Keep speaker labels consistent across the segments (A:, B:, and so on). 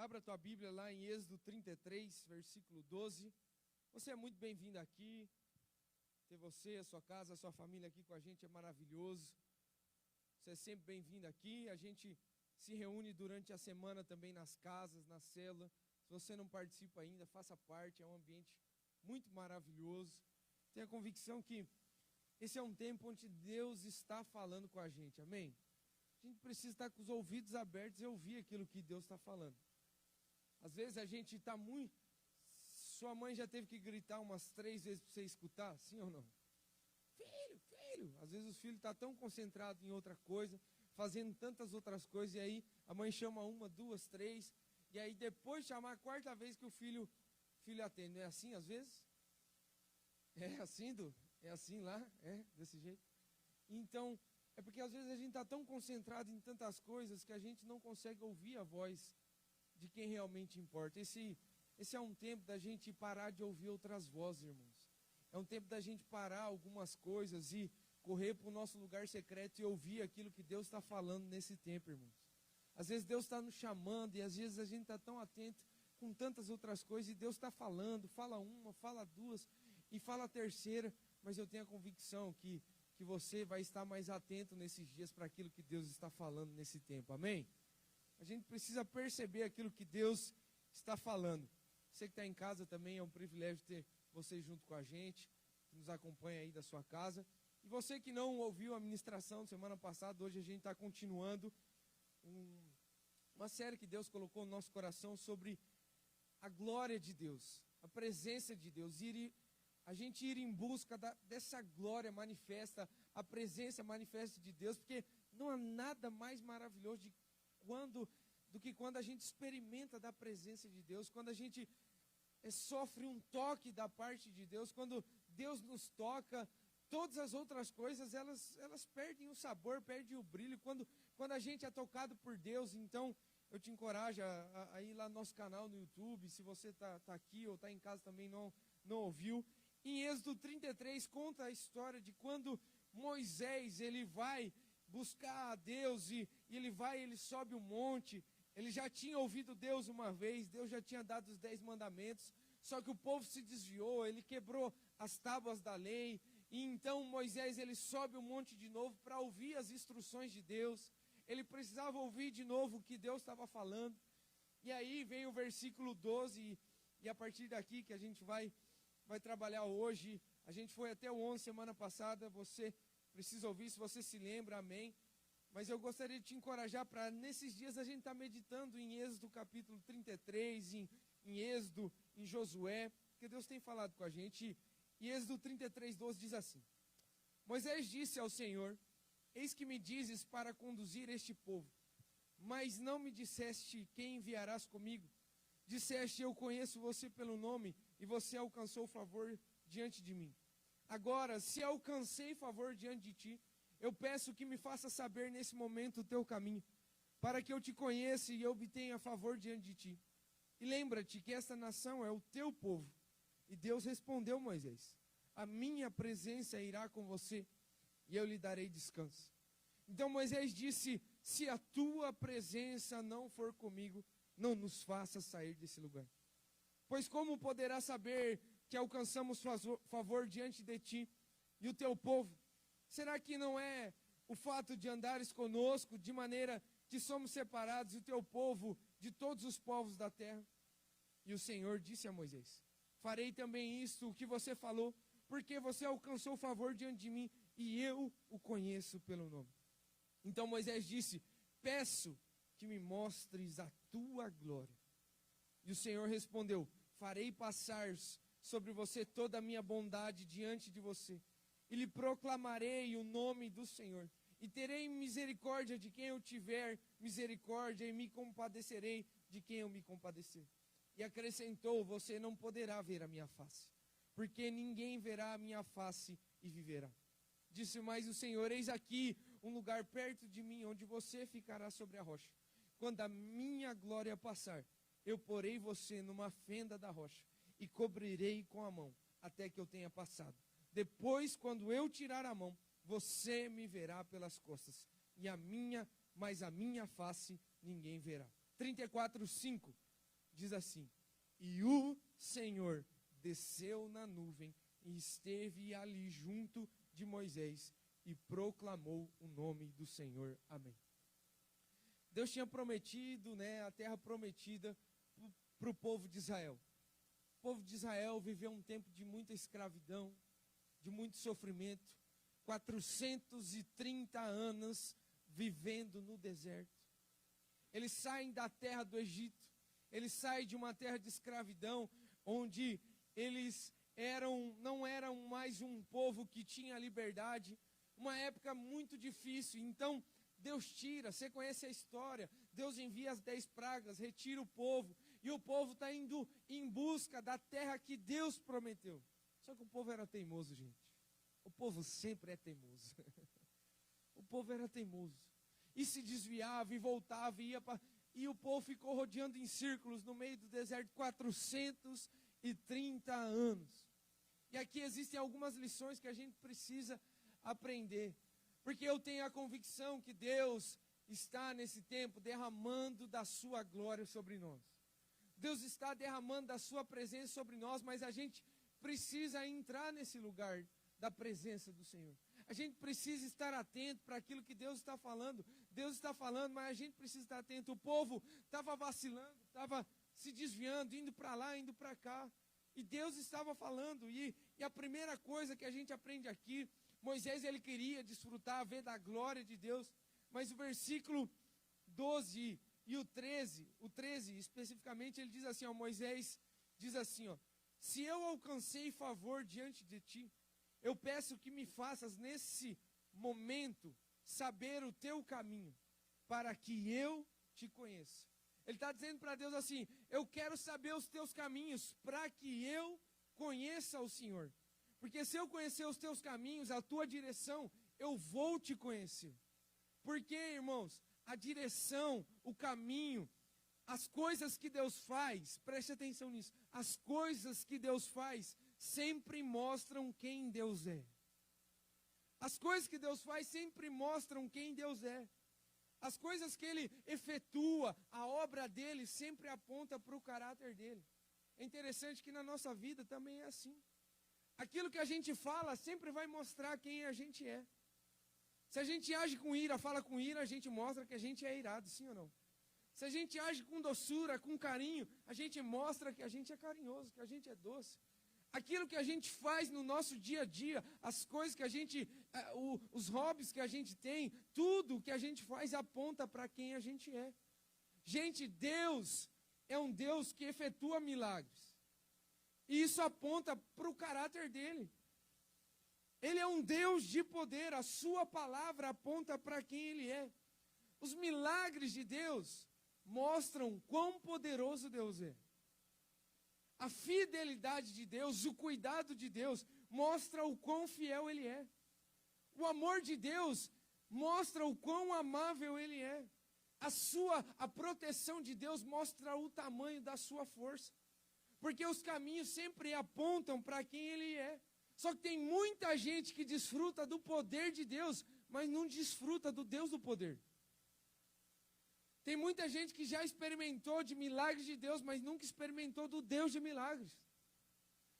A: Abra a tua Bíblia lá em Êxodo 33, versículo 12. Você é muito bem-vindo aqui. Ter você, a sua casa, a sua família aqui com a gente é maravilhoso. Você é sempre bem-vindo aqui. A gente se reúne durante a semana também nas casas, na célula. Se você não participa ainda, faça parte. É um ambiente muito maravilhoso. Tenho a convicção que esse é um tempo onde Deus está falando com a gente. Amém? A gente precisa estar com os ouvidos abertos e ouvir aquilo que Deus está falando. Às vezes a gente está muito... Sua mãe já teve que gritar umas 3 vezes para você escutar, sim ou não? Filho, filho. Às vezes o filho está tão concentrado em outra coisa, fazendo tantas outras coisas, e aí a mãe chama 1, 2, 3, e aí depois de chamar a 4ª vez que o filho atende. Não é assim às vezes? É assim, Du? É assim lá? É desse jeito? Então, é porque às vezes a gente está tão concentrado em tantas coisas que a gente não consegue ouvir a voz de quem realmente importa. Esse é um tempo da gente parar de ouvir outras vozes, irmãos. É um tempo da gente parar algumas coisas e correr para o nosso lugar secreto e ouvir aquilo que Deus está falando nesse tempo, irmãos. Às vezes Deus está nos chamando e às vezes a gente está tão atento com tantas outras coisas e Deus está falando, fala 1, fala 2 e fala a 3ª, mas eu tenho a convicção que você vai estar mais atento nesses dias para aquilo que Deus está falando nesse tempo, amém? A gente precisa perceber aquilo que Deus está falando. Você que está em casa também, é um privilégio ter você junto com a gente, que nos acompanha aí da sua casa. E você que não ouviu a ministração semana passada, hoje a gente está continuando uma série que Deus colocou no nosso coração sobre a glória de Deus, a presença de Deus, a gente ir em busca dessa glória manifesta, a presença manifesta de Deus, porque não há nada mais maravilhoso do que quando a gente experimenta da presença de Deus, quando a gente sofre um toque da parte de Deus, quando Deus nos toca, todas as outras coisas, elas perdem o sabor, perdem o brilho, quando a gente é tocado por Deus. Então, eu te encorajo a ir lá no nosso canal no YouTube, se você está aqui ou está em casa também não ouviu. Em Êxodo 33 conta a história de quando Moisés, ele vai buscar a Deus e ele sobe o monte. Ele já tinha ouvido Deus uma vez, Deus já tinha dado os 10 mandamentos, só que o povo se desviou, ele quebrou as tábuas da lei, e então Moisés, ele sobe o monte de novo para ouvir as instruções de Deus. Ele precisava ouvir de novo o que Deus estava falando, e aí vem o versículo 12, e a partir daqui que a gente vai trabalhar hoje. A gente foi até o 11 semana passada, você precisa ouvir, se você se lembra, amém. Mas eu gostaria de te encorajar para, nesses dias, a gente estar meditando em Êxodo capítulo 33, em Êxodo, em Josué, porque Deus tem falado com a gente. E Êxodo 33, 12 diz assim: Moisés disse ao Senhor: Eis que me dizes para conduzir este povo, mas não me disseste quem enviarás comigo. Disseste: eu conheço você pelo nome, e você alcançou favor diante de mim. Agora, se alcancei favor diante de ti, eu peço que me faça saber nesse momento o teu caminho, para que eu te conheça e obtenha favor diante de ti. E lembra-te que esta nação é o teu povo. E Deus respondeu a Moisés: a minha presença irá com você, e eu lhe darei descanso. Então Moisés disse: se a tua presença não for comigo, não nos faça sair desse lugar. Pois como poderá saber que alcançamos favor diante de ti e o teu povo? Será que não é o fato de andares conosco, de maneira que somos separados, e o teu povo de todos os povos da terra? E o Senhor disse a Moisés: farei também isto, o que você falou, porque você alcançou favor diante de mim, e eu o conheço pelo nome. Então Moisés disse: peço que me mostres a tua glória. E o Senhor respondeu: farei passar sobre você toda a minha bondade diante de você, e lhe proclamarei o nome do Senhor, e terei misericórdia de quem eu tiver misericórdia, e me compadecerei de quem eu me compadecer. E acrescentou: você não poderá ver a minha face, porque ninguém verá a minha face e viverá. Disse mais o Senhor: eis aqui um lugar perto de mim, onde você ficará sobre a rocha. Quando a minha glória passar, eu porei você numa fenda da rocha, e cobrirei com a mão, até que eu tenha passado. Depois, quando eu tirar a mão, você me verá pelas costas, mas a minha face ninguém verá. 34:5 diz assim: e o Senhor desceu na nuvem e esteve ali junto de Moisés e proclamou o nome do Senhor. Amém. Deus tinha prometido, a terra prometida para o povo de Israel. O povo de Israel viveu um tempo de muita escravidão, de muito sofrimento, 430 anos vivendo no deserto. Eles saem da terra do Egito, eles saem de uma terra de escravidão, onde eles não eram mais um povo que tinha liberdade, uma época muito difícil. Então Deus tira, você conhece a história, Deus envia as 10 pragas, retira o povo, e o povo está indo em busca da terra que Deus prometeu. Só que o povo era teimoso, gente. O povo sempre é teimoso. O povo era teimoso. E se desviava e voltava e o povo ficou rodeando em círculos no meio do deserto 430 anos. E aqui existem algumas lições que a gente precisa aprender. Porque eu tenho a convicção que Deus está nesse tempo derramando da sua glória sobre nós. Deus está derramando da sua presença sobre nós, mas a gente precisa entrar nesse lugar da presença do Senhor. A gente precisa estar atento para aquilo que Deus está falando. Deus está falando, mas a gente precisa estar atento. O povo estava vacilando, estava se desviando, indo para lá, indo para cá. E Deus estava falando. E a primeira coisa que a gente aprende aqui, Moisés, ele queria desfrutar, ver da glória de Deus. Mas o versículo 12 e o 13 especificamente, ele diz assim, Moisés diz assim, se eu alcancei favor diante de ti, eu peço que me faças nesse momento saber o teu caminho, para que eu te conheça. Ele está dizendo para Deus assim, eu quero saber os teus caminhos, para que eu conheça o Senhor. Porque se eu conhecer os teus caminhos, a tua direção, eu vou te conhecer. Porque, irmãos, a direção, o caminho, as coisas que Deus faz, preste atenção nisso, as coisas que Deus faz sempre mostram quem Deus é. As coisas que Deus faz sempre mostram quem Deus é. As coisas que Ele efetua, a obra dEle sempre aponta para o caráter dEle. É interessante que na nossa vida também é assim. Aquilo que a gente fala sempre vai mostrar quem a gente é. Se a gente age com ira, fala com ira, a gente mostra que a gente é irado, sim ou não? Se a gente age com doçura, com carinho, a gente mostra que a gente é carinhoso, que a gente é doce. Aquilo que a gente faz no nosso dia a dia, as coisas que a gente, os hobbies que a gente tem, tudo que a gente faz aponta para quem a gente é. Gente, Deus é um Deus que efetua milagres. E isso aponta para o caráter dele. Ele é um Deus de poder, a sua palavra aponta para quem Ele é. Os milagres de Deus mostram quão poderoso Deus é. A fidelidade de Deus, o cuidado de Deus, mostra o quão fiel Ele é. O amor de Deus mostra o quão amável Ele é. A proteção de Deus mostra o tamanho da sua força. Porque os caminhos sempre apontam para quem Ele é. Só que tem muita gente que desfruta do poder de Deus, mas não desfruta do Deus do poder. Tem muita gente que já experimentou de milagres de Deus, mas nunca experimentou do Deus de milagres.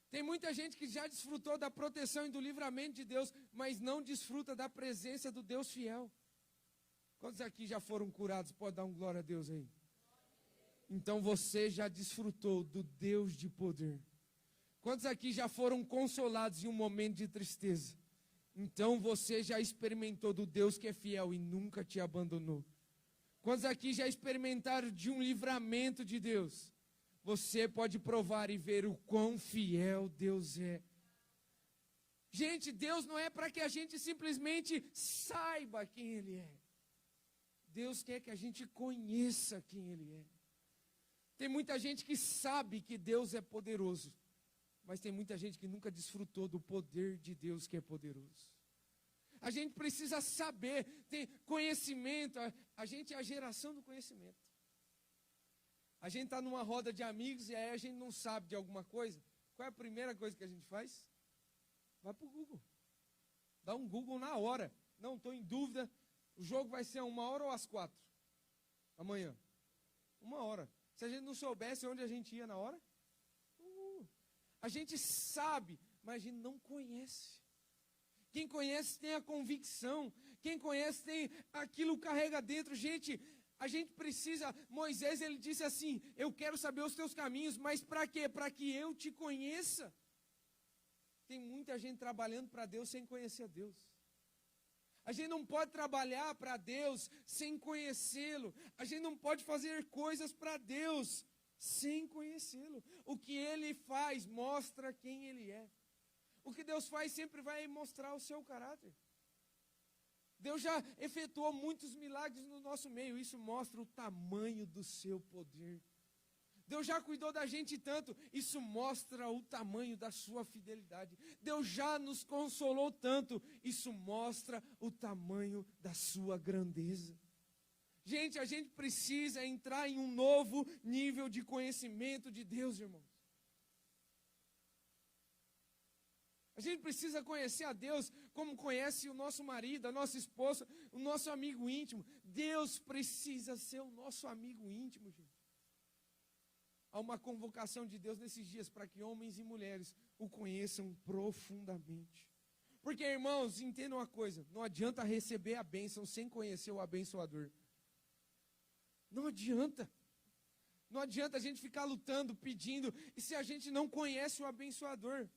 A: Tem muita gente que já desfrutou da proteção e do livramento de Deus, mas não desfruta da presença do Deus fiel. Quantos aqui já foram curados? Pode dar um glória a Deus aí. Então você já desfrutou do Deus de poder. Quantos aqui já foram consolados em um momento de tristeza? Então você já experimentou do Deus que é fiel e nunca te abandonou. Quantos aqui já experimentaram de um livramento de Deus? Você pode provar e ver o quão fiel Deus é. Gente, Deus não é para que a gente simplesmente saiba quem Ele é. Deus quer que a gente conheça quem Ele é. Tem muita gente que sabe que Deus é poderoso, mas tem muita gente que nunca desfrutou do poder de Deus que é poderoso. A gente precisa saber, ter conhecimento, a gente é a geração do conhecimento. A gente está numa roda de amigos e aí a gente não sabe de alguma coisa. Qual é a primeira coisa que a gente faz? Vai para o Google. Dá um Google na hora. Não, estou em dúvida, o jogo vai ser 1 hora ou às 4? Amanhã. 1 hora. Se a gente não soubesse onde a gente ia na hora, a gente sabe, mas a gente não conhece. Quem conhece tem a convicção. Quem conhece tem aquilo carrega dentro. Gente, a gente precisa. Moisés, ele disse assim: eu quero saber os teus caminhos, mas para quê? Para que eu te conheça. Tem muita gente trabalhando para Deus sem conhecer a Deus. A gente não pode trabalhar para Deus sem conhecê-lo. A gente não pode fazer coisas para Deus sem conhecê-lo. O que Ele faz mostra quem Ele é. O que Deus faz sempre vai mostrar o seu caráter. Deus já efetuou muitos milagres no nosso meio. Isso mostra o tamanho do seu poder. Deus já cuidou da gente tanto. Isso mostra o tamanho da sua fidelidade. Deus já nos consolou tanto. Isso mostra o tamanho da sua grandeza. Gente, a gente precisa entrar em um novo nível de conhecimento de Deus, irmãos. A gente precisa conhecer a Deus como conhece o nosso marido, a nossa esposa, o nosso amigo íntimo. Deus precisa ser o nosso amigo íntimo, gente. Há uma convocação de Deus nesses dias para que homens e mulheres o conheçam profundamente. Porque, irmãos, entendam uma coisa: não adianta receber a bênção sem conhecer o abençoador. Não adianta. Não adianta a gente ficar lutando, pedindo, e se a gente não conhece o abençoador.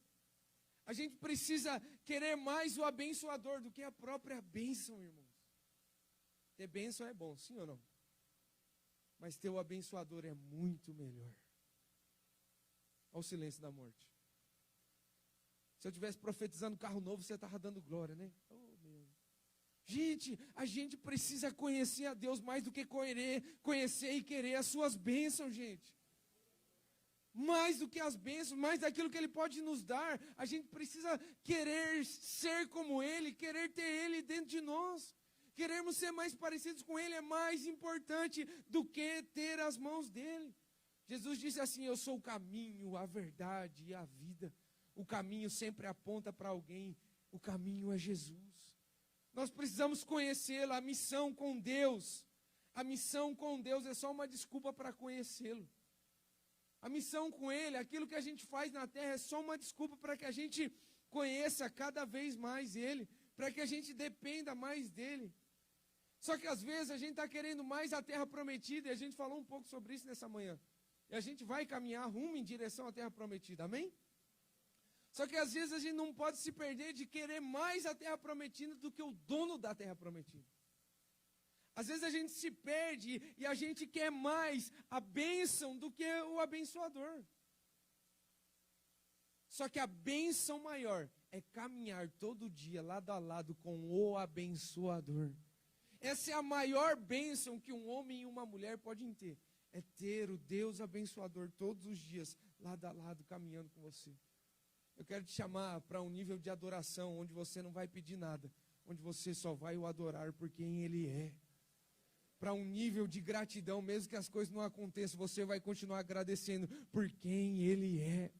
A: A gente precisa querer mais o abençoador do que a própria bênção, irmãos. Ter bênção é bom, sim ou não? Mas ter o abençoador é muito melhor. Olha o silêncio da morte. Se eu estivesse profetizando carro novo, você estava dando glória, né? Oh, meu. Gente, a gente precisa conhecer a Deus mais do que conhecer e querer as suas bênçãos, gente. Mais do que as bênçãos, mais daquilo que Ele pode nos dar. A gente precisa querer ser como Ele, querer ter Ele dentro de nós. Queremos ser mais parecidos com Ele é mais importante do que ter as mãos dEle. Jesus disse assim: eu sou o caminho, a verdade e a vida. O caminho sempre aponta para alguém. O caminho é Jesus. Nós precisamos conhecê-lo. A missão com Deus. A missão com Deus é só uma desculpa para conhecê-lo. A missão com Ele, aquilo que a gente faz na terra, é só uma desculpa para que a gente conheça cada vez mais Ele, para que a gente dependa mais dEle. Só que às vezes a gente está querendo mais a terra prometida, e a gente falou um pouco sobre isso nessa manhã. E a gente vai caminhar rumo em direção à terra prometida, amém? Só que às vezes a gente não pode se perder de querer mais a terra prometida do que o dono da terra prometida. Às vezes a gente se perde e a gente quer mais a bênção do que o abençoador. Só que a bênção maior é caminhar todo dia lado a lado com o abençoador. Essa é a maior bênção que um homem e uma mulher podem ter. É ter o Deus abençoador todos os dias, lado a lado, caminhando com você. Eu quero te chamar para um nível de adoração, onde você não vai pedir nada, onde você só vai o adorar por quem Ele é. Para um nível de gratidão, mesmo que as coisas não aconteçam, você vai continuar agradecendo por quem Ele é.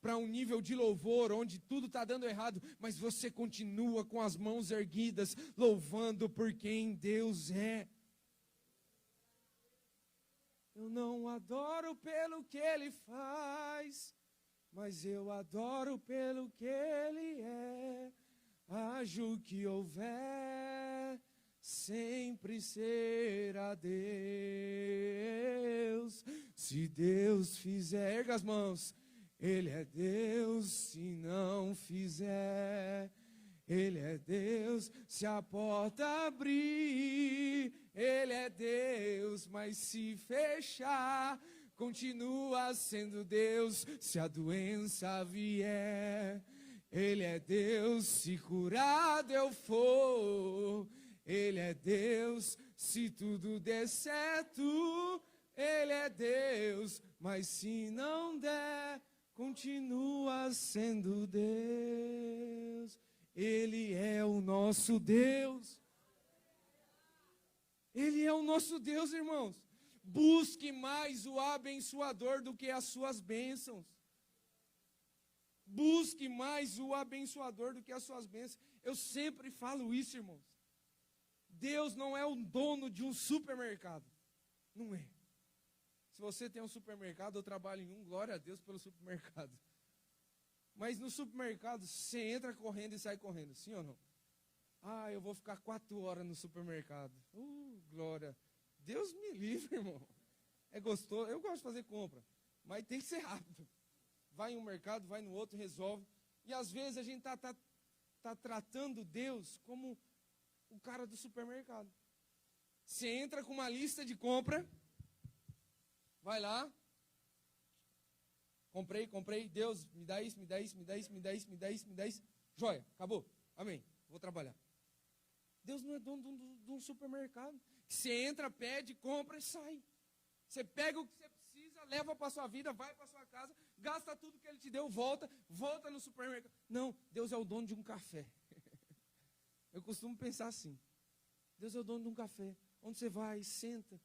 A: Para um nível de louvor, onde tudo está dando errado, mas você continua com as mãos erguidas, louvando por quem Deus é. Eu não adoro pelo que Ele faz, mas eu adoro pelo que Ele é. Haja o que houver, sempre será Deus. Se Deus fizer, erga as mãos. Ele é Deus, se não fizer. Ele é Deus, se a porta abrir. Ele é Deus, mas se fechar, continua sendo Deus. Se a doença vier, Ele é Deus, se curado eu for. Ele é Deus, se tudo der certo. Ele é Deus, mas se não der, continua sendo Deus. Ele é o nosso Deus. Ele é o nosso Deus, irmãos. Busque mais o abençoador do que as suas bênçãos. Busque mais o abençoador do que as suas bênçãos. Eu sempre falo isso, irmãos. Deus não é o dono de um supermercado. Não é. Se você tem um supermercado, eu trabalho em um, glória a Deus pelo supermercado. Mas no supermercado, você entra correndo e sai correndo, sim ou não? Ah, eu vou ficar 4 horas no supermercado. Glória. Deus me livre, irmão. É gostoso, eu gosto de fazer compra, mas tem que ser rápido. Vai em um mercado, vai no outro, resolve. E às vezes a gente tá tratando Deus como o cara do supermercado. Você entra com uma lista de compra, vai lá, comprei, Deus, me dá isso, me dá isso, me dá isso, me dá isso, me dá isso, me dá isso. Joia, acabou, amém, vou trabalhar. Deus não é dono de um supermercado. Você entra, pede, compra e sai. Você pega o que você precisa, leva para a sua vida, vai para a sua casa, gasta tudo que Ele te deu, volta no supermercado. Não, Deus é o dono de um café. Eu costumo pensar assim. Deus é o dono de um café. Onde você vai, senta,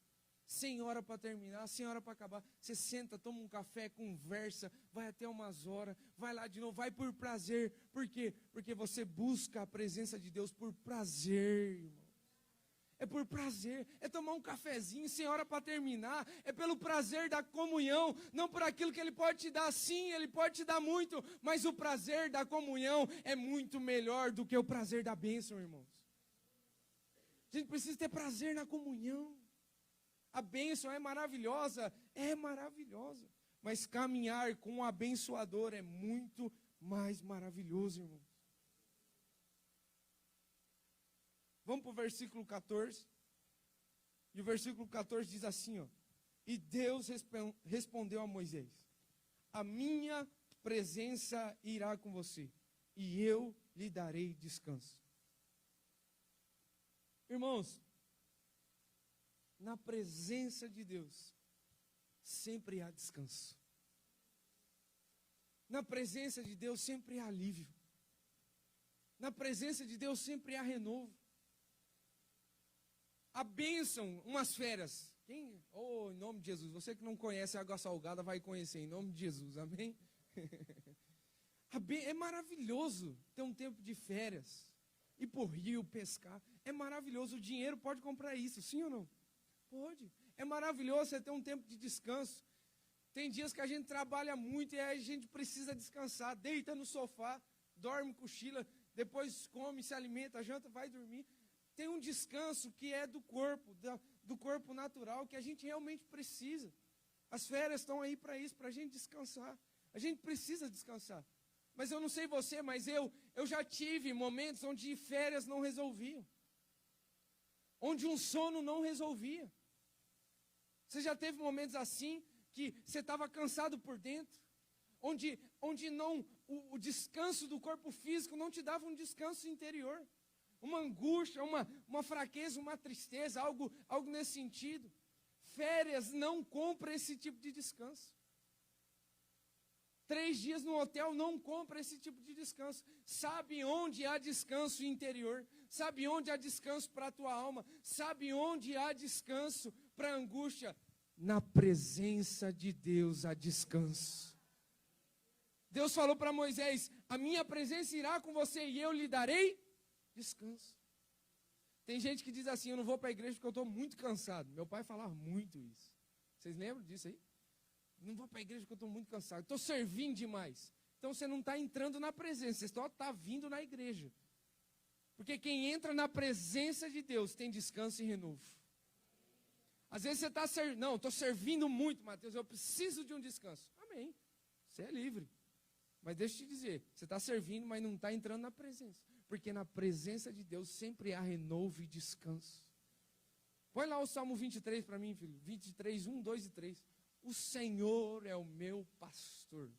A: sem hora para terminar, sem hora para acabar. Você senta, toma um café, conversa, vai até umas horas, vai lá de novo, vai por prazer. Por quê? Porque você busca a presença de Deus por prazer, irmão. É por prazer, é tomar um cafezinho sem hora para terminar, é pelo prazer da comunhão, não por aquilo que Ele pode te dar. Sim, Ele pode te dar muito, mas o prazer da comunhão é muito melhor do que o prazer da bênção, irmãos. A gente precisa ter prazer na comunhão. A bênção é maravilhosa, mas caminhar com o abençoador é muito mais maravilhoso, irmãos. Vamos para o versículo 14. E o versículo 14 diz assim, ó. E Deus respondeu a Moisés: a minha presença irá com você, e eu lhe darei descanso. Irmãos, na presença de Deus, sempre há descanso. Na presença de Deus, sempre há alívio. Na presença de Deus, sempre há renovo. A bênção, umas férias. Em nome de Jesus. Você que não conhece a água salgada, vai conhecer, em nome de Jesus, amém? É maravilhoso ter um tempo de férias. Ir para o rio, pescar. É maravilhoso. O dinheiro pode comprar isso, sim ou não? Pode. É maravilhoso você ter um tempo de descanso. Tem dias que a gente trabalha muito e aí a gente precisa descansar. Deita no sofá, dorme, cochila, depois come, se alimenta, janta, vai dormir. Tem um descanso que é do corpo natural, que a gente realmente precisa. As férias estão aí para isso, para a gente descansar. A gente precisa descansar. Mas eu não sei você, mas eu já tive momentos onde férias não resolviam. Onde um sono não resolvia. Você já teve momentos assim, que você estava cansado por dentro? Onde não, o descanso do corpo físico não te dava um descanso interior. Uma angústia, uma fraqueza, uma tristeza, algo nesse sentido. Férias não compra esse tipo de descanso. 3 dias no hotel não compra esse tipo de descanso. Sabe onde há descanso interior? Sabe onde há descanso para a tua alma? Sabe onde há descanso para a angústia? Na presença de Deus há descanso. Deus falou para Moisés: a minha presença irá com você e eu lhe darei descanso. Tem gente que diz assim: eu não vou para a igreja porque eu estou muito cansado. Meu pai falava muito isso. Vocês lembram disso aí? Não vou para a igreja porque eu estou muito cansado. Estou servindo demais. Então você não está entrando na presença, você só está vindo na igreja. Porque quem entra na presença de Deus tem descanso e renovo. Às vezes você está servindo, não, estou servindo muito, Mateus, eu preciso de um descanso. Amém, você é livre. Mas deixa eu te dizer, você está servindo, mas não está entrando na presença. Porque na presença de Deus sempre há renovo e descanso. Põe lá o Salmo 23 para mim, filho. 23, 1, 2 e 3. O Senhor é o meu pastor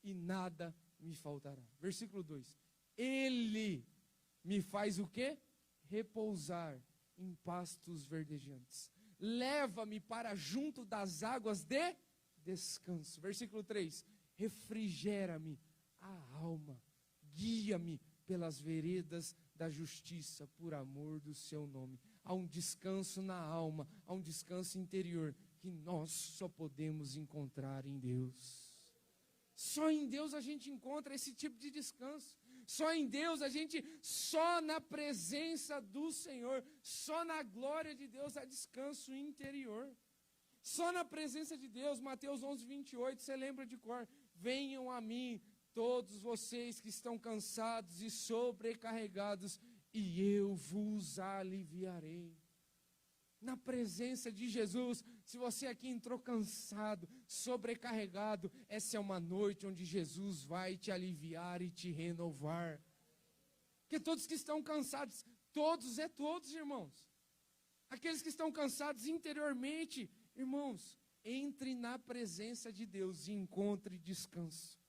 A: e nada me faltará. Versículo 2. Ele me faz o quê? Repousar em pastos verdejantes. Leva-me para junto das águas de descanso. Versículo 3. Refrigera-me a alma. Guia-me pelas veredas da justiça, por amor do seu nome. Há um descanso na alma, há um descanso interior, que nós só podemos encontrar em Deus. Só em Deus a gente encontra esse tipo de descanso. Só em Deus só na presença do Senhor, só na glória de Deus há descanso interior. Só na presença de Deus. Mateus 11, 28, você lembra de cor? Venham a mim, todos vocês que estão cansados e sobrecarregados, e eu vos aliviarei. Na presença de Jesus. Se você aqui entrou cansado, sobrecarregado, essa é uma noite onde Jesus vai te aliviar e te renovar. Porque todos que estão cansados, todos, irmãos. Aqueles que estão cansados interiormente, irmãos, entre na presença de Deus e encontre descanso.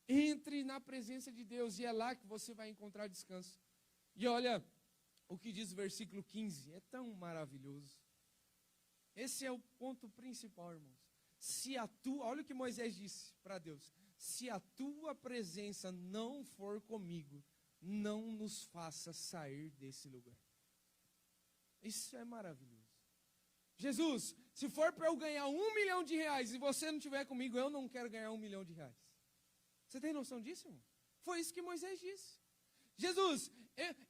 A: Entre na presença de Deus e é lá que você vai encontrar descanso. E olha o que diz o versículo 15, é tão maravilhoso. Esse é o ponto principal, irmãos. Olha o que Moisés disse para Deus: se a tua presença não for comigo, não nos faça sair desse lugar. Isso é maravilhoso. Jesus, se for para eu ganhar R$1 milhão e você não estiver comigo, eu não quero ganhar R$1 milhão. Você tem noção disso, irmão? Foi isso que Moisés disse. Jesus,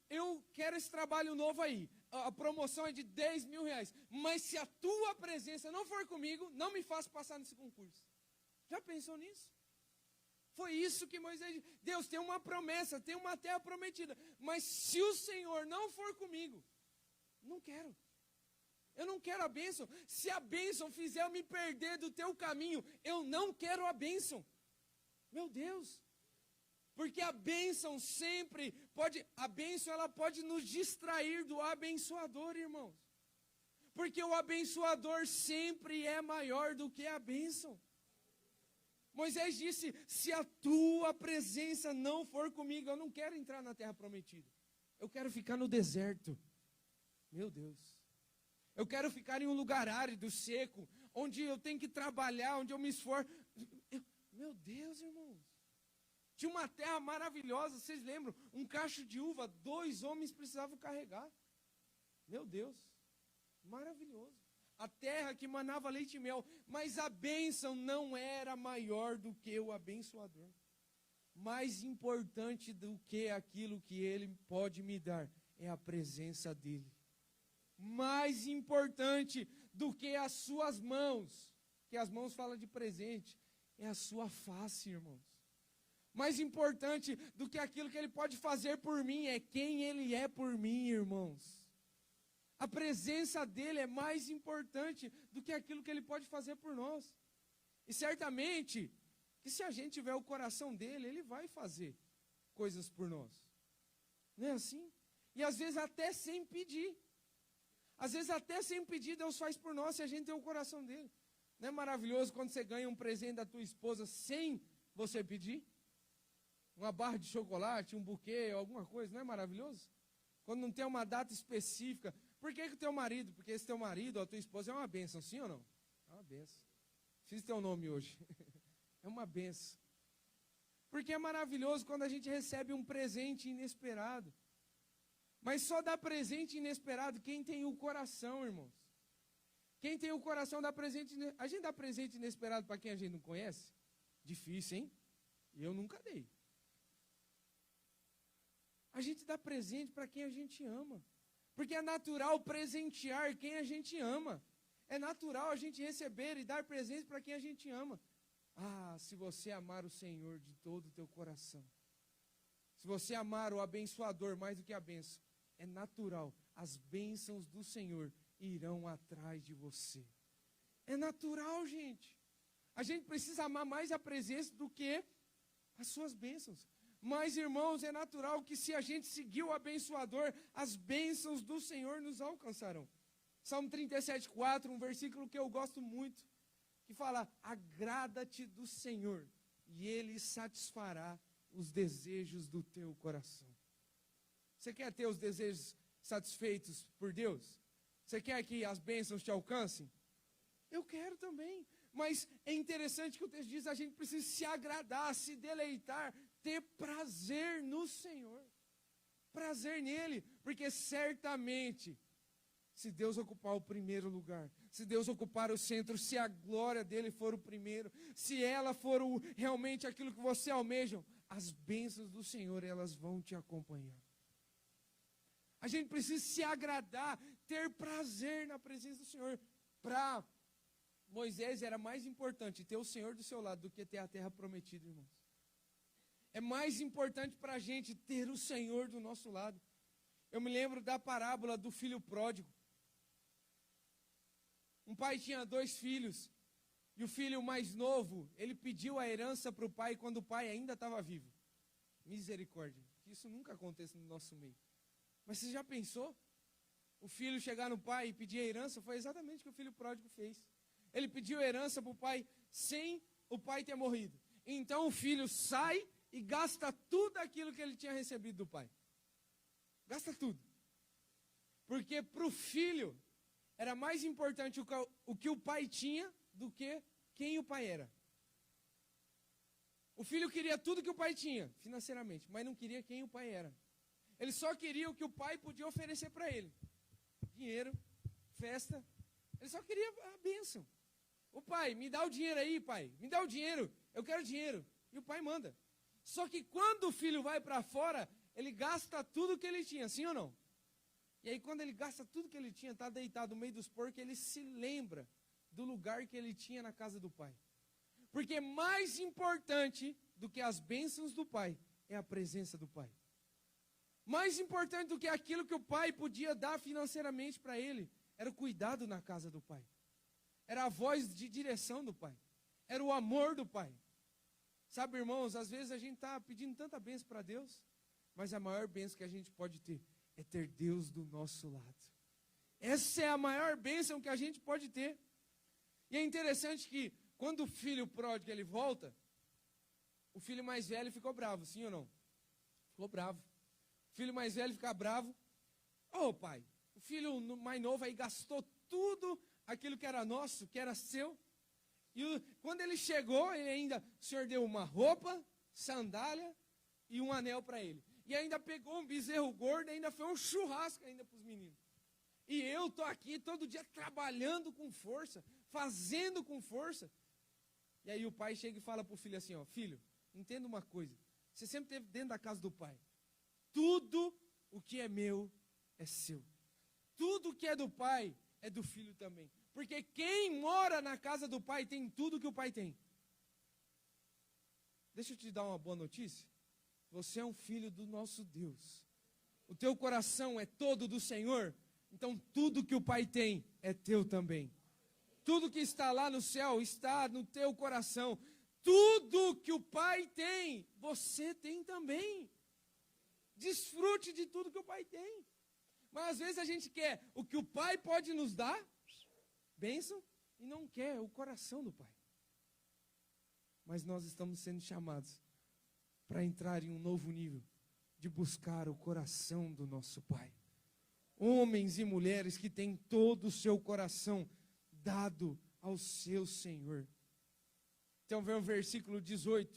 A: eu quero esse trabalho novo aí. A promoção é de R$10 mil. Mas se a tua presença não for comigo, não me faça passar nesse concurso. Já pensou nisso? Foi isso que Moisés disse. Deus tem uma promessa, tem uma terra prometida. Mas se o Senhor não for comigo, não quero. Eu não quero a bênção. Se a bênção fizer eu me perder do teu caminho, eu não quero a bênção. Meu Deus. Porque a bênção sempre ela pode nos distrair do abençoador, irmãos. Porque o abençoador sempre é maior do que a bênção. Moisés disse, se a tua presença não for comigo, eu não quero entrar na terra prometida. Eu quero ficar no deserto. Meu Deus. Eu quero ficar em um lugar árido, seco, onde eu tenho que trabalhar, onde eu me esforço. Meu Deus, irmãos. Tinha uma terra maravilhosa, vocês lembram? Um cacho de uva, 2 homens precisavam carregar. Meu Deus, maravilhoso. A terra que manava leite e mel, mas a bênção não era maior do que o abençoador. Mais importante do que aquilo que ele pode me dar é a presença dele. Mais importante do que as suas mãos, que as mãos falam de presente, é a sua face, irmãos. Mais importante do que aquilo que ele pode fazer por mim é quem ele é por mim, irmãos. A presença dele é mais importante do que aquilo que ele pode fazer por nós. E certamente, que se a gente tiver o coração dele, ele vai fazer coisas por nós. Não é assim? E às vezes até sem pedir. Às vezes até sem pedir, Deus faz por nós se a gente tem o coração dele. Não é maravilhoso quando você ganha um presente da tua esposa sem você pedir? Uma barra de chocolate, um buquê, alguma coisa, não é maravilhoso? Quando não tem uma data específica. Por que o teu marido? Porque esse teu marido ou a tua esposa é uma bênção, sim ou não? É uma bênção. Fiz teu nome hoje. É uma bênção. Porque é maravilhoso quando a gente recebe um presente inesperado. Mas só dá presente inesperado quem tem o coração, irmãos. Quem tem o coração dá presente. A gente dá presente inesperado para quem a gente não conhece? Difícil, hein? E eu nunca dei. A gente dá presente para quem a gente ama. Porque é natural presentear quem a gente ama. É natural a gente receber e dar presente para quem a gente ama. Ah, se você amar o Senhor de todo o teu coração. Se você amar o abençoador mais do que a bênção. É natural. As bênçãos do Senhor irão atrás de você. É natural, gente. A gente precisa amar mais a presença do que as suas bênçãos. Mas, irmãos, é natural que se a gente seguir o abençoador, as bênçãos do Senhor nos alcançarão. Salmo 37:4, um versículo que eu gosto muito, que fala, agrada-te do Senhor, e Ele satisfará os desejos do teu coração. Você quer ter os desejos satisfeitos por Deus? Você quer que as bênçãos te alcancem? Eu quero também. Mas é interessante que o texto diz, a gente precisa se agradar, se deleitar, ter prazer no Senhor, prazer nele, porque certamente, se Deus ocupar o primeiro lugar, se Deus ocupar o centro, se a glória dele for o primeiro, se ela for realmente aquilo que você almeja, as bênçãos do Senhor, elas vão te acompanhar. A gente precisa se agradar, ter prazer na presença do Senhor, para Moisés era mais importante ter o Senhor do seu lado do que ter a terra prometida, irmãos. É mais importante para a gente ter o Senhor do nosso lado. Eu me lembro da parábola do filho pródigo. Um pai tinha 2 filhos, e o filho mais novo, ele pediu a herança para o pai quando o pai ainda estava vivo. Misericórdia, que isso nunca aconteça no nosso meio. Mas você já pensou? O filho chegar no pai e pedir a herança, foi exatamente o que o filho pródigo fez. Ele pediu a herança para o pai sem o pai ter morrido. Então o filho sai e gasta tudo aquilo que ele tinha recebido do pai. Gasta tudo. Porque para o filho era mais importante o que o pai tinha do que quem o pai era. O filho queria tudo que o pai tinha, financeiramente, mas não queria quem o pai era. Ele só queria o que o pai podia oferecer para ele. Dinheiro, festa. Ele só queria a bênção. O pai, me dá o dinheiro aí, pai. Me dá o dinheiro. Eu quero dinheiro. E o pai manda. Só que quando o filho vai para fora, ele gasta tudo que ele tinha, sim ou não? E aí quando ele gasta tudo que ele tinha, está deitado no meio dos porcos, ele se lembra do lugar que ele tinha na casa do pai. Porque mais importante do que as bênçãos do pai é a presença do pai. Mais importante do que aquilo que o pai podia dar financeiramente para ele, era o cuidado na casa do pai. Era a voz de direção do pai. Era o amor do pai. Sabe, irmãos, às vezes a gente está pedindo tanta bênção para Deus, mas a maior bênção que a gente pode ter é ter Deus do nosso lado. Essa é a maior bênção que a gente pode ter. E é interessante que quando o filho pródigo ele volta, o filho mais velho ficou bravo, sim ou não? Ficou bravo. O filho mais velho fica bravo. Ô pai, o filho mais novo aí gastou tudo aquilo que era nosso, que era seu. E quando ele chegou, o senhor deu uma roupa, sandália e um anel para ele. E ainda pegou um bezerro gordo, ainda foi um churrasco ainda para os meninos. E eu estou aqui todo dia trabalhando com força, fazendo com força. E aí o pai chega e fala para o filho assim, ó, filho, entenda uma coisa, você sempre esteve dentro da casa do pai. Tudo o que é meu é seu. Tudo que é do pai é do filho também. Porque quem mora na casa do pai tem tudo que o pai tem. Deixa eu te dar uma boa notícia. Você é um filho do nosso Deus. O teu coração é todo do Senhor. Então tudo que o pai tem é teu também. Tudo que está lá no céu está no teu coração. Tudo que o pai tem, você tem também. Desfrute de tudo que o pai tem. Mas às vezes a gente quer o que o pai pode nos dar, bênção, e não quer o coração do pai. Mas nós estamos sendo chamados para entrar em um novo nível, de buscar o coração do nosso pai. Homens e mulheres que têm todo o seu coração dado ao seu Senhor. Então vem o versículo 18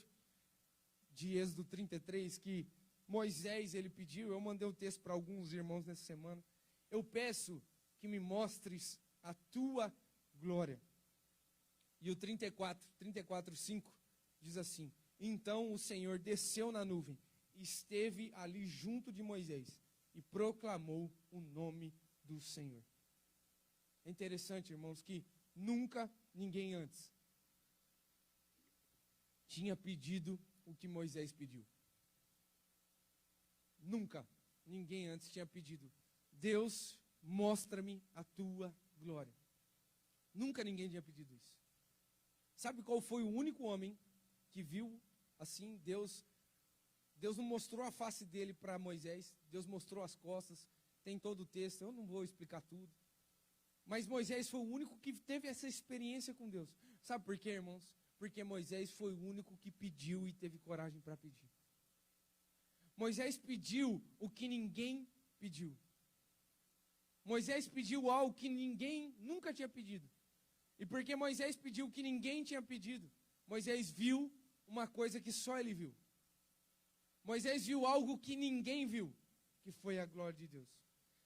A: de Êxodo 33, que Moisés ele pediu, eu mandei o texto para alguns irmãos nessa semana. Eu peço que me mostres a tua glória. E o 34:5 diz assim: então o Senhor desceu na nuvem, esteve ali junto de Moisés e proclamou o nome do Senhor. É interessante, irmãos, que nunca ninguém antes tinha pedido o que Moisés pediu. Nunca ninguém antes tinha pedido: Deus, mostra-me a tua glória. Nunca ninguém tinha pedido isso. Sabe qual foi o único homem que viu assim Deus? Deus não mostrou a face dele para Moisés, Deus mostrou as costas, tem todo o texto, eu não vou explicar tudo. Mas Moisés foi o único que teve essa experiência com Deus. Sabe por quê, irmãos? Porque Moisés foi o único que pediu e teve coragem para pedir. Moisés pediu o que ninguém pediu. Moisés pediu algo que ninguém nunca tinha pedido. E porque Moisés pediu o que ninguém tinha pedido, Moisés viu uma coisa que só ele viu. Moisés viu algo que ninguém viu, que foi a glória de Deus.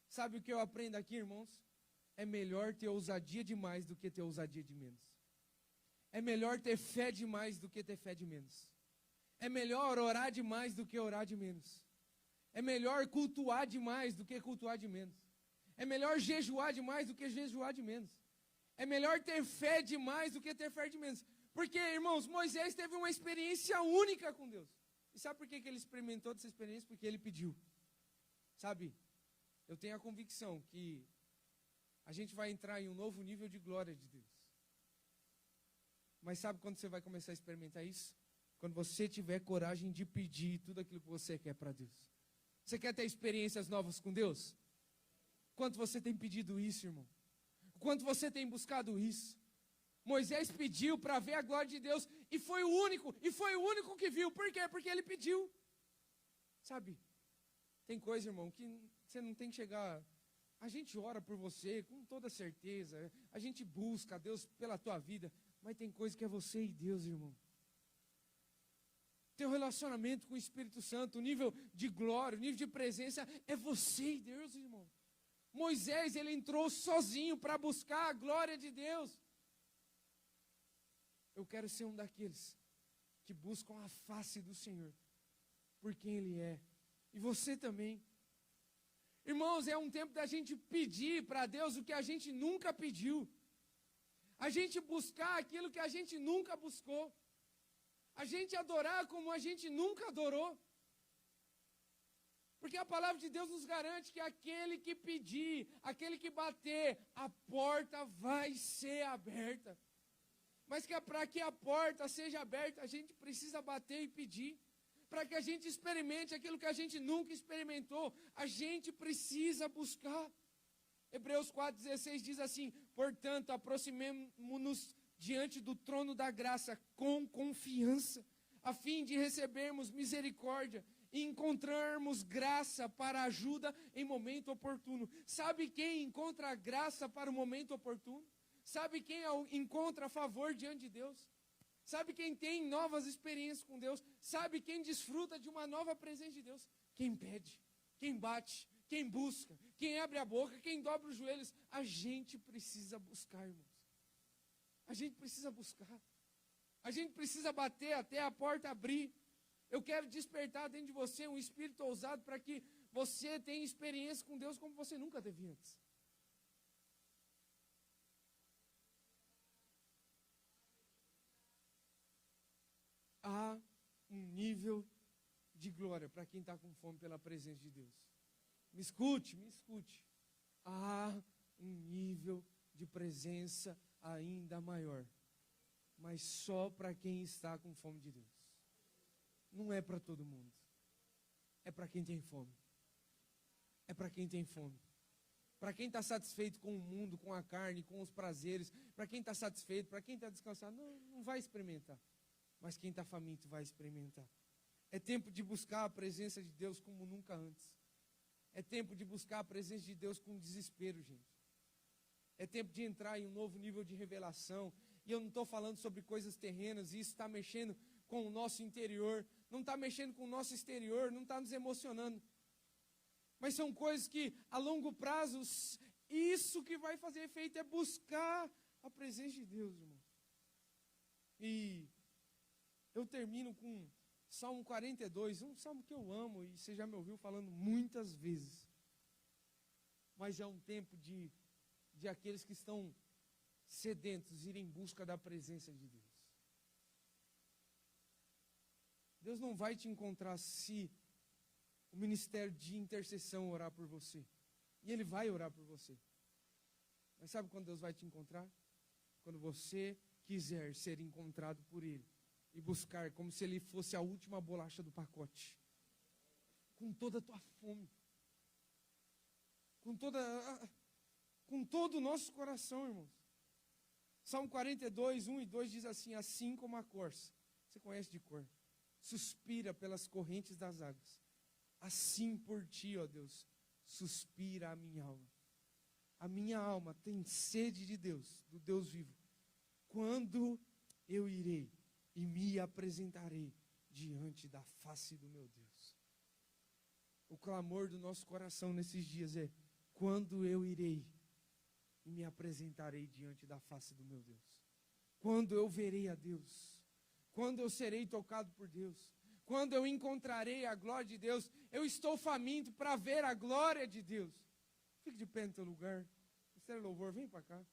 A: Sabe o que eu aprendo aqui, irmãos? É melhor ter ousadia demais do que ter ousadia de menos. É melhor ter fé demais do que ter fé de menos. É melhor orar demais do que orar de menos. É melhor cultuar demais do que cultuar de menos. É melhor jejuar demais do que jejuar de menos. É melhor ter fé demais do que ter fé de menos. Porque, irmãos, Moisés teve uma experiência única com Deus. E sabe por que ele experimentou essa experiência? Porque ele pediu. Sabe, eu tenho a convicção que a gente vai entrar em um novo nível de glória de Deus. Mas sabe quando você vai começar a experimentar isso? Quando você tiver coragem de pedir tudo aquilo que você quer para Deus. Você quer ter experiências novas com Deus? Quanto você tem pedido isso, irmão? Quanto você tem buscado isso? Moisés pediu para ver a glória de Deus e foi o único que viu. Por quê? Porque ele pediu. Sabe, tem coisa, irmão, que você não tem que chegar. A gente ora por você com toda certeza, a gente busca a Deus pela tua vida, mas tem coisa que é você e Deus, irmão. Teu relacionamento com o Espírito Santo, o nível de glória, o nível de presença é você e Deus, irmão. Moisés, ele entrou sozinho para buscar a glória de Deus. Eu quero ser um daqueles que buscam a face do Senhor, por quem Ele é. E você também. Irmãos, é um tempo da gente pedir para Deus o que a gente nunca pediu. A gente buscar aquilo que a gente nunca buscou. A gente adorar como a gente nunca adorou. Porque a palavra de Deus nos garante que aquele que pedir, aquele que bater, a porta vai ser aberta. Mas que para que a porta seja aberta, a gente precisa bater e pedir. Para que a gente experimente aquilo que a gente nunca experimentou, a gente precisa buscar. Hebreus 4,16 diz assim: portanto, aproximemo-nos diante do trono da graça com confiança, a fim de recebermos misericórdia e encontrarmos graça para ajuda em momento oportuno. Sabe quem encontra graça para o momento oportuno? Sabe quem encontra favor diante de Deus? Sabe quem tem novas experiências com Deus? Sabe quem desfruta de uma nova presença de Deus? Quem pede, quem bate, quem busca, quem abre a boca, quem dobra os joelhos. A gente precisa buscar, irmãos. A gente precisa buscar. A gente precisa bater até a porta abrir. Eu quero despertar dentro de você um espírito ousado para que você tenha experiência com Deus como você nunca teve antes. Há um nível de glória para quem está com fome pela presença de Deus. Me escute, me escute. Há um nível de presença ainda maior, mas só para quem está com fome de Deus. Não é para todo mundo. É para quem tem fome. É para quem tem fome. Para quem está satisfeito com o mundo, com a carne, com os prazeres. Para quem está satisfeito, para quem está descansado, não vai experimentar. Mas quem está faminto vai experimentar. É tempo de buscar a presença de Deus como nunca antes. É tempo de buscar a presença de Deus com desespero, gente. É tempo de entrar em um novo nível de revelação. E eu não estou falando sobre coisas terrenas, isso está mexendo com o nosso interior, não está mexendo com o nosso exterior, não está nos emocionando. Mas são coisas que, a longo prazo, isso que vai fazer efeito é buscar a presença de Deus, irmão. E eu termino com Salmo 42, um salmo que eu amo, e você já me ouviu falando muitas vezes. Mas é um tempo de aqueles que estão sedentos ir em busca da presença de Deus. Deus não vai te encontrar se o ministério de intercessão orar por você. E Ele vai orar por você. Mas sabe quando Deus vai te encontrar? Quando você quiser ser encontrado por Ele. E buscar como se Ele fosse a última bolacha do pacote. Com toda a tua fome. Com todo o nosso coração, irmãos. Salmo 42, 1 e 2 diz assim: assim como a corça, você conhece de cor, suspira pelas correntes das águas, assim por ti, ó Deus, suspira a minha alma. A minha alma tem sede de Deus, do Deus vivo. Quando eu irei e me apresentarei diante da face do meu Deus. O clamor do nosso coração nesses dias é: quando eu irei e me apresentarei diante da face do meu Deus? Quando eu verei a Deus? Quando eu serei tocado por Deus? Quando eu encontrarei a glória de Deus? Eu estou faminto para ver a glória de Deus. Fique de pé no teu lugar. Ministério Louvor, vem para cá.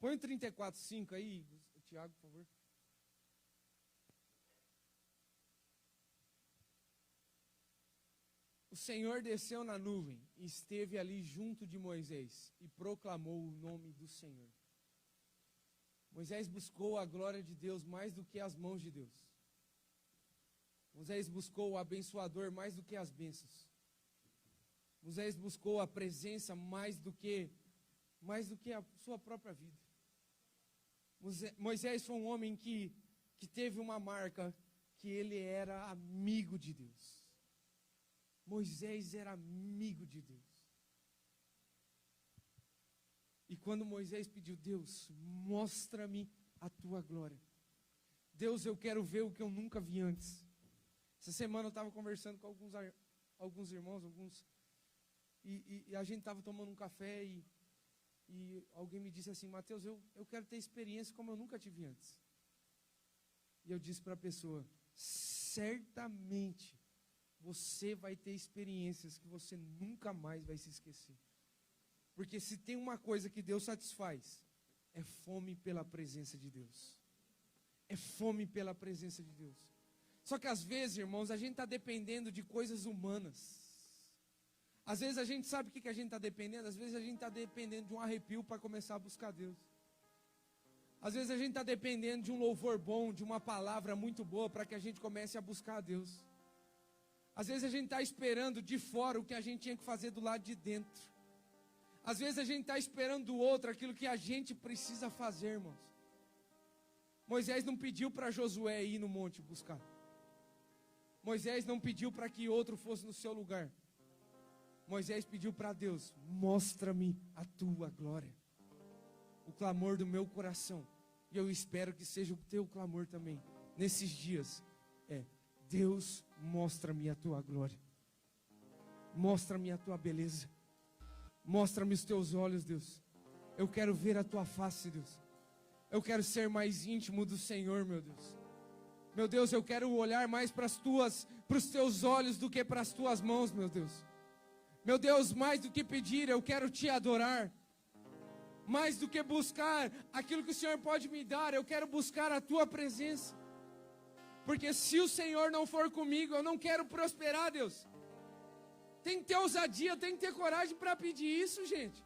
A: Põe o 34:5 aí, Tiago, por favor. O Senhor desceu na nuvem e esteve ali junto de Moisés e proclamou o nome do Senhor. Moisés buscou a glória de Deus mais do que as mãos de Deus. Moisés buscou o abençoador mais do que as bênçãos. Moisés buscou a presença mais do que a sua própria vida. Moisés foi um homem que teve uma marca, que ele era amigo de Deus. Moisés era amigo de Deus. E quando Moisés pediu, Deus, mostra-me a tua glória. Deus, eu quero ver o que eu nunca vi antes. Essa semana eu estava conversando com alguns irmãos, e a gente estava tomando um café e alguém me disse assim, Mateus, eu quero ter experiência como eu nunca tive antes. E eu disse para a pessoa, certamente você vai ter experiências que você nunca mais vai se esquecer. Porque se tem uma coisa que Deus satisfaz, é fome pela presença de Deus. É fome pela presença de Deus. Só que às vezes, irmãos, a gente está dependendo de coisas humanas. Às vezes a gente sabe o que a gente está dependendo? Às vezes a gente está dependendo de um arrepio para começar a buscar Deus. Às vezes a gente está dependendo de um louvor bom, de uma palavra muito boa para que a gente comece a buscar a Deus. Às vezes a gente está esperando de fora o que a gente tinha que fazer do lado de dentro. Às vezes a gente está esperando do outro aquilo que a gente precisa fazer, irmãos. Moisés não pediu para Josué ir no monte buscar. Moisés não pediu para que outro fosse no seu lugar. Moisés pediu para Deus, mostra-me a tua glória. O clamor do meu coração, e eu espero que seja o teu clamor também, nesses dias, Deus, mostra-me a tua glória. Mostra-me a tua beleza. Mostra-me os teus olhos, Deus. Eu quero ver a tua face, Deus. Eu quero ser mais íntimo do Senhor, meu Deus. Meu Deus, eu quero olhar mais para os teus olhos do que para as tuas mãos, meu Deus. Meu Deus, mais do que pedir, eu quero te adorar. Mais do que buscar aquilo que o Senhor pode me dar, eu quero buscar a tua presença. Porque se o Senhor não for comigo, eu não quero prosperar, Deus. Tem que ter ousadia, tem que ter coragem para pedir isso, gente.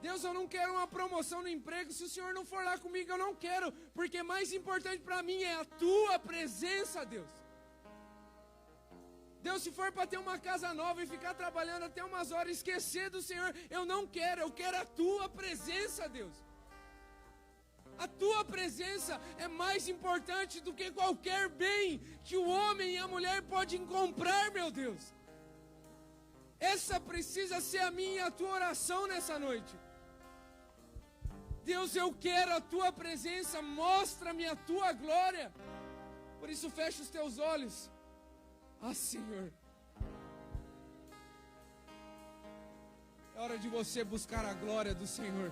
A: Deus, eu não quero uma promoção no emprego, se o Senhor não for lá comigo, eu não quero. Porque mais importante para mim é a tua presença, Deus. Deus, se for para ter uma casa nova e ficar trabalhando até umas horas e esquecer do Senhor, eu não quero, eu quero a tua presença, Deus. A tua presença é mais importante do que qualquer bem que o homem e a mulher podem comprar, meu Deus. Essa precisa ser a minha e a tua oração nessa noite. Deus, eu quero a tua presença, mostra-me a tua glória. Por isso fecha os teus olhos. Ah, Senhor, é hora de você buscar a glória do Senhor.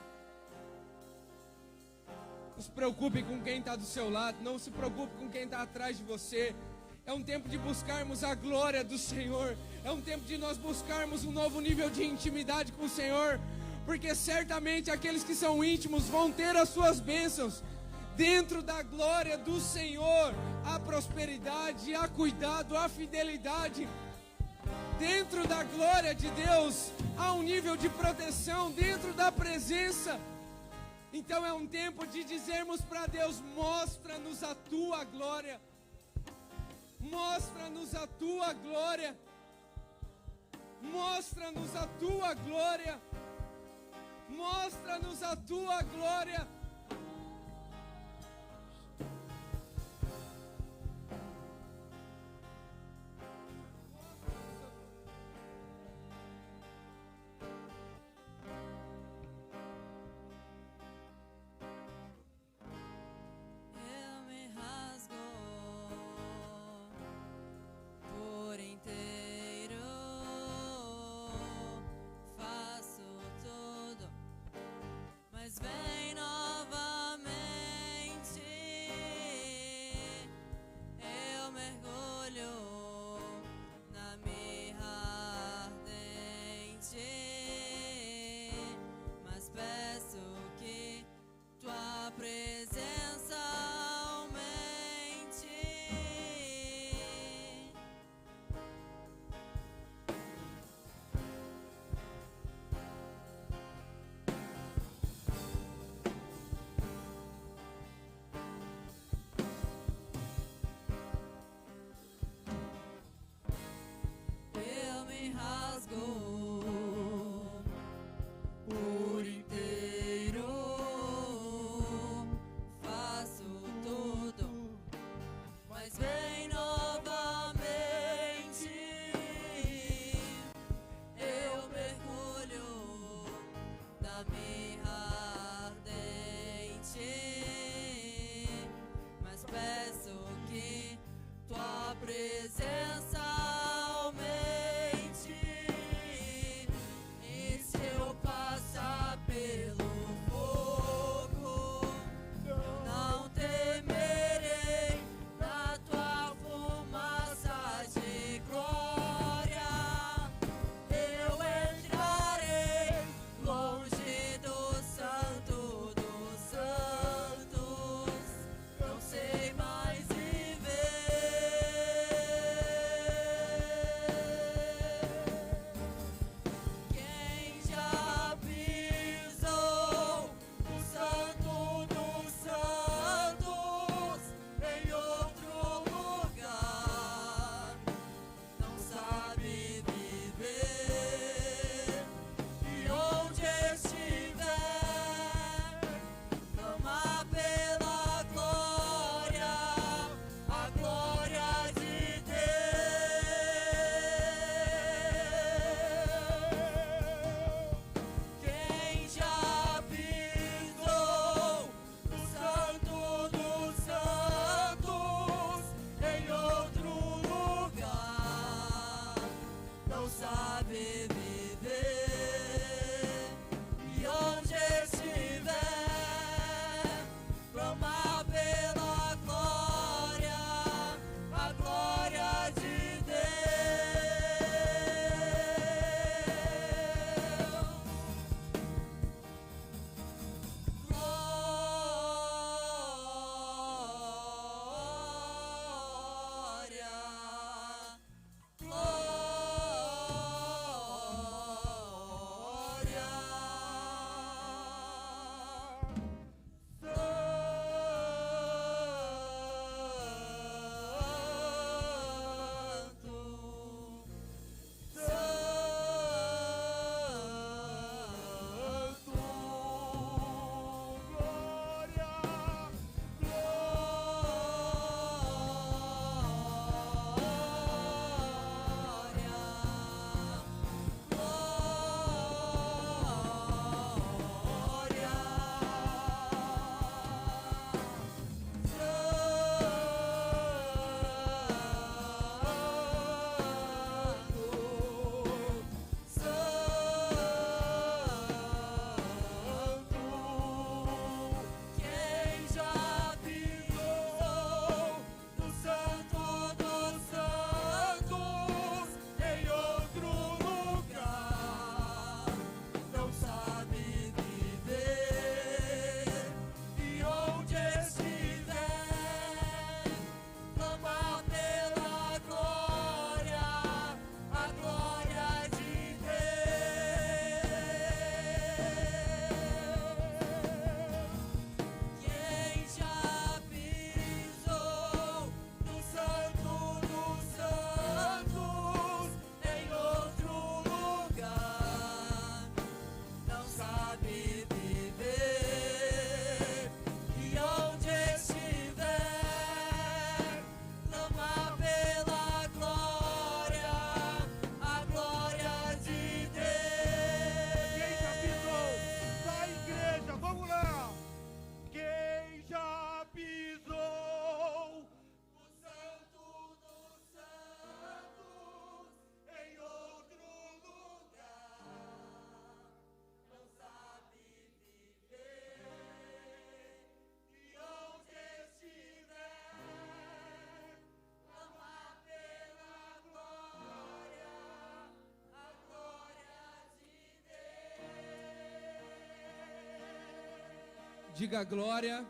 A: Não se preocupe com quem está do seu lado, não se preocupe com quem está atrás de você. É um tempo de buscarmos a glória do Senhor. É um tempo de nós buscarmos um novo nível de intimidade com o Senhor. Porque certamente aqueles que são íntimos vão ter as suas bênçãos. Dentro da glória do Senhor, há prosperidade, há cuidado, há fidelidade. Dentro da glória de Deus, há um nível de proteção dentro da presença. Então é um tempo de dizermos para Deus, mostra-nos a tua glória. Mostra-nos a tua glória. Mostra-nos a tua glória. Mostra-nos a tua glória.
B: Vem nós.
A: Diga glória.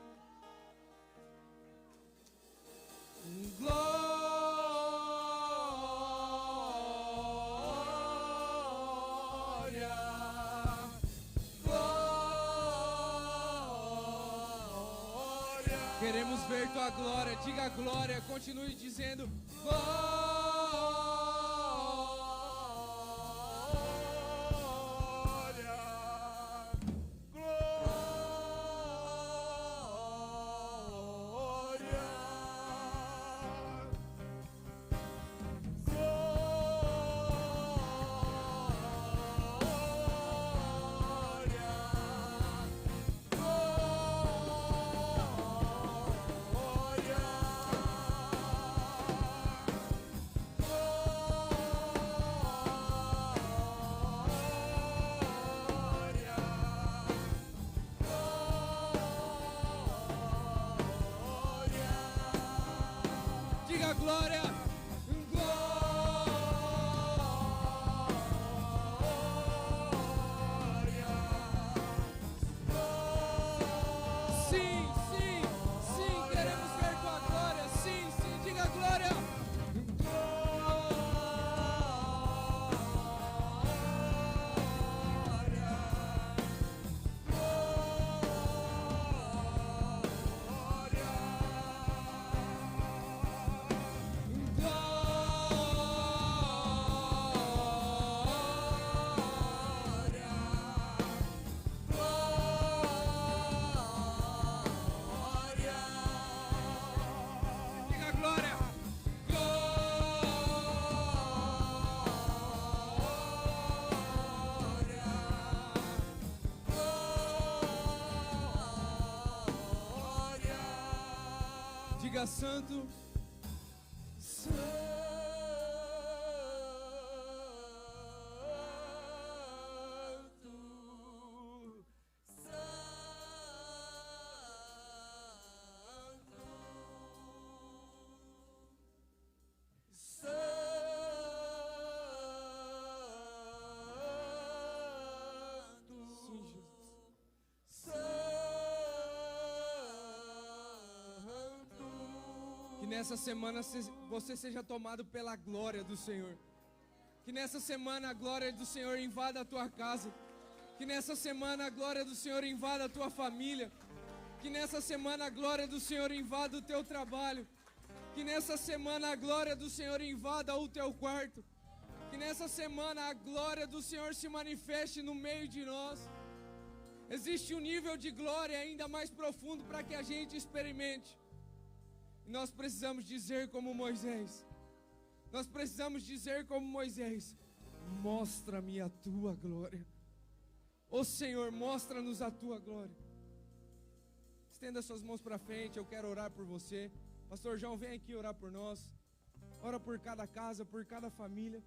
A: Glória. Queremos ver tua glória, diga glória, continue dizendo glória. Diga glória. Sim, sim, sim, queremos ver tua glória. Sim, sim, diga glória. Diga santo. Que nessa semana você seja tomado pela glória do Senhor. Que nessa semana a glória do Senhor invada a tua casa. Que nessa semana a glória do Senhor invada a tua família. Que nessa semana a glória do Senhor invada o teu trabalho. Que nessa semana a glória do Senhor invada o teu quarto. Que nessa semana a glória do Senhor se manifeste no meio de nós. Existe um nível de glória ainda mais profundo para que a gente experimente. E nós precisamos dizer como Moisés. Nós precisamos dizer como Moisés: mostra-me a tua glória. Ó Senhor, mostra-nos a tua glória. Estenda suas mãos para frente, eu quero orar por você. Pastor João, vem aqui orar por nós. Ora por cada casa, por cada família.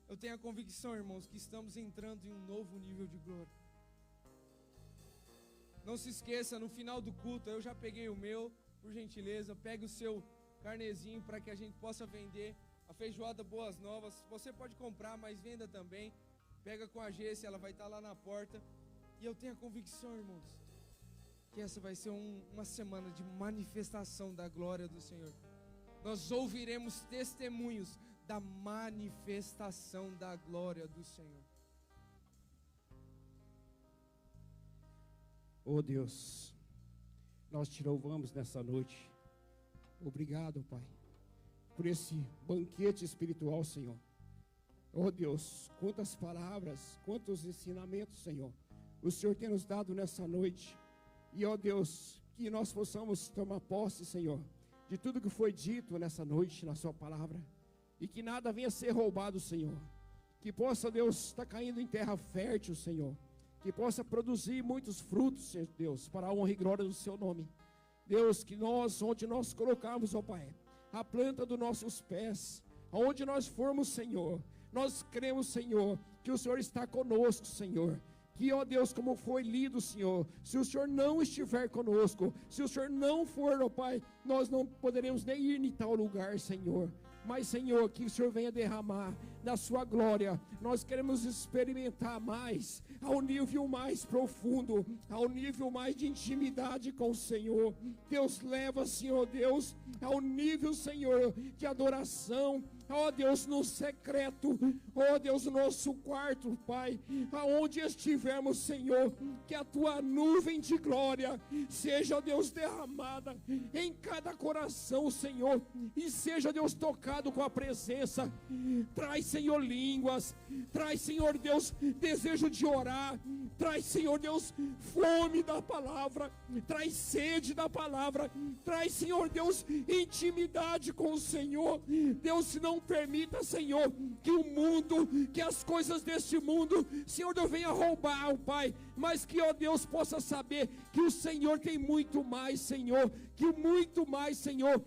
A: Eu tenho a convicção, irmãos, que estamos entrando em um novo nível de glória. Não se esqueça, no final do culto, eu já peguei o meu, por gentileza, pegue o seu carnezinho para que a gente possa vender a feijoada Boas Novas. Você pode comprar, mas venda também. Pega com a Gêcia, ela vai estar lá na porta. E eu tenho a convicção, irmãos, que essa vai ser uma semana de manifestação da glória do Senhor. Nós ouviremos testemunhos da manifestação da glória do Senhor.
B: Oh Deus, nós te louvamos nessa noite. Obrigado, Pai, por esse banquete espiritual, Senhor. Oh Deus, quantas palavras, quantos ensinamentos, Senhor, o Senhor tem nos dado nessa noite. E ó Deus, que nós possamos tomar posse, Senhor, de tudo que foi dito nessa noite, na sua palavra. E que nada venha ser roubado, Senhor. Que possa, Deus, estar caindo em terra fértil, Senhor. Que possa produzir muitos frutos, Senhor Deus, para a honra e glória do seu nome. Deus, que nós, onde nós colocarmos, ó Pai, a planta dos nossos pés, aonde nós formos, Senhor, nós cremos, Senhor, que o Senhor está conosco, Senhor. Que, ó Deus, como foi lido, Senhor, se o Senhor não estiver conosco, se o Senhor não for, ó Pai, nós não poderemos nem ir em tal lugar, Senhor. Mas, Senhor, que o Senhor venha derramar da sua glória. Nós queremos experimentar mais, ao nível mais profundo, ao nível mais de intimidade com o Senhor. Deus, leva, Senhor Deus, ao nível, Senhor, de adoração. Ó Deus, no secreto, ó Deus, no nosso quarto, Pai, aonde estivermos, Senhor, que a tua nuvem de glória seja, Deus, derramada em cada coração, Senhor, e seja, Deus, tocado com a presença. Traz, Senhor, línguas, traz, Senhor Deus, desejo de orar, traz, Senhor Deus, fome da palavra, traz sede da palavra, traz, Senhor Deus, intimidade com o Senhor. Deus, não permita, Senhor, que o mundo, que as coisas deste mundo, Senhor Deus, venha roubar, Pai, mas que, ó Deus, possa saber que o Senhor tem muito mais, Senhor, que o muito mais, Senhor,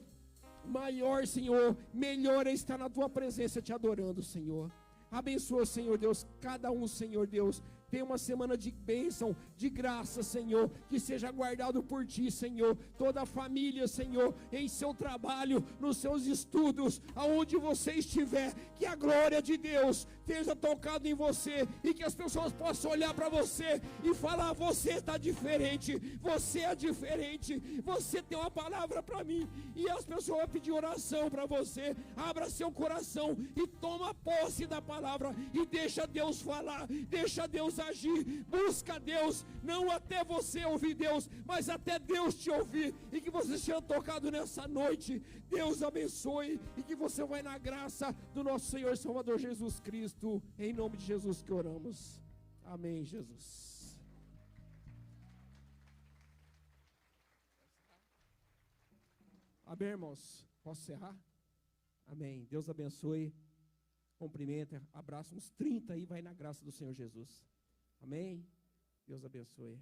B: maior, Senhor, melhor é estar na tua presença te adorando, Senhor. Abençoa, Senhor Deus, cada um, Senhor Deus. Tenha uma semana de bênção, de graça, Senhor, que seja guardado por Ti, Senhor, toda a família, Senhor, em seu trabalho, nos seus estudos, aonde você estiver, que a glória de Deus esteja tocado em você, e que as pessoas possam olhar para você e falar: você está diferente, você é diferente, você tem uma palavra para mim, e as pessoas vão pedir oração para você. Abra seu coração e toma posse da palavra, e deixa Deus falar, deixa Deus agir, busca Deus, não até você ouvir Deus, mas até Deus te ouvir, e que você seja tocado nessa noite. Deus abençoe, e que você vai na graça do nosso Senhor e Salvador Jesus Cristo, em nome de Jesus que oramos, amém. Jesus. Amém, irmãos, posso encerrar? Amém. Deus abençoe, cumprimenta, abraça uns 30 aí, vai na graça do Senhor Jesus. Amém? Deus abençoe.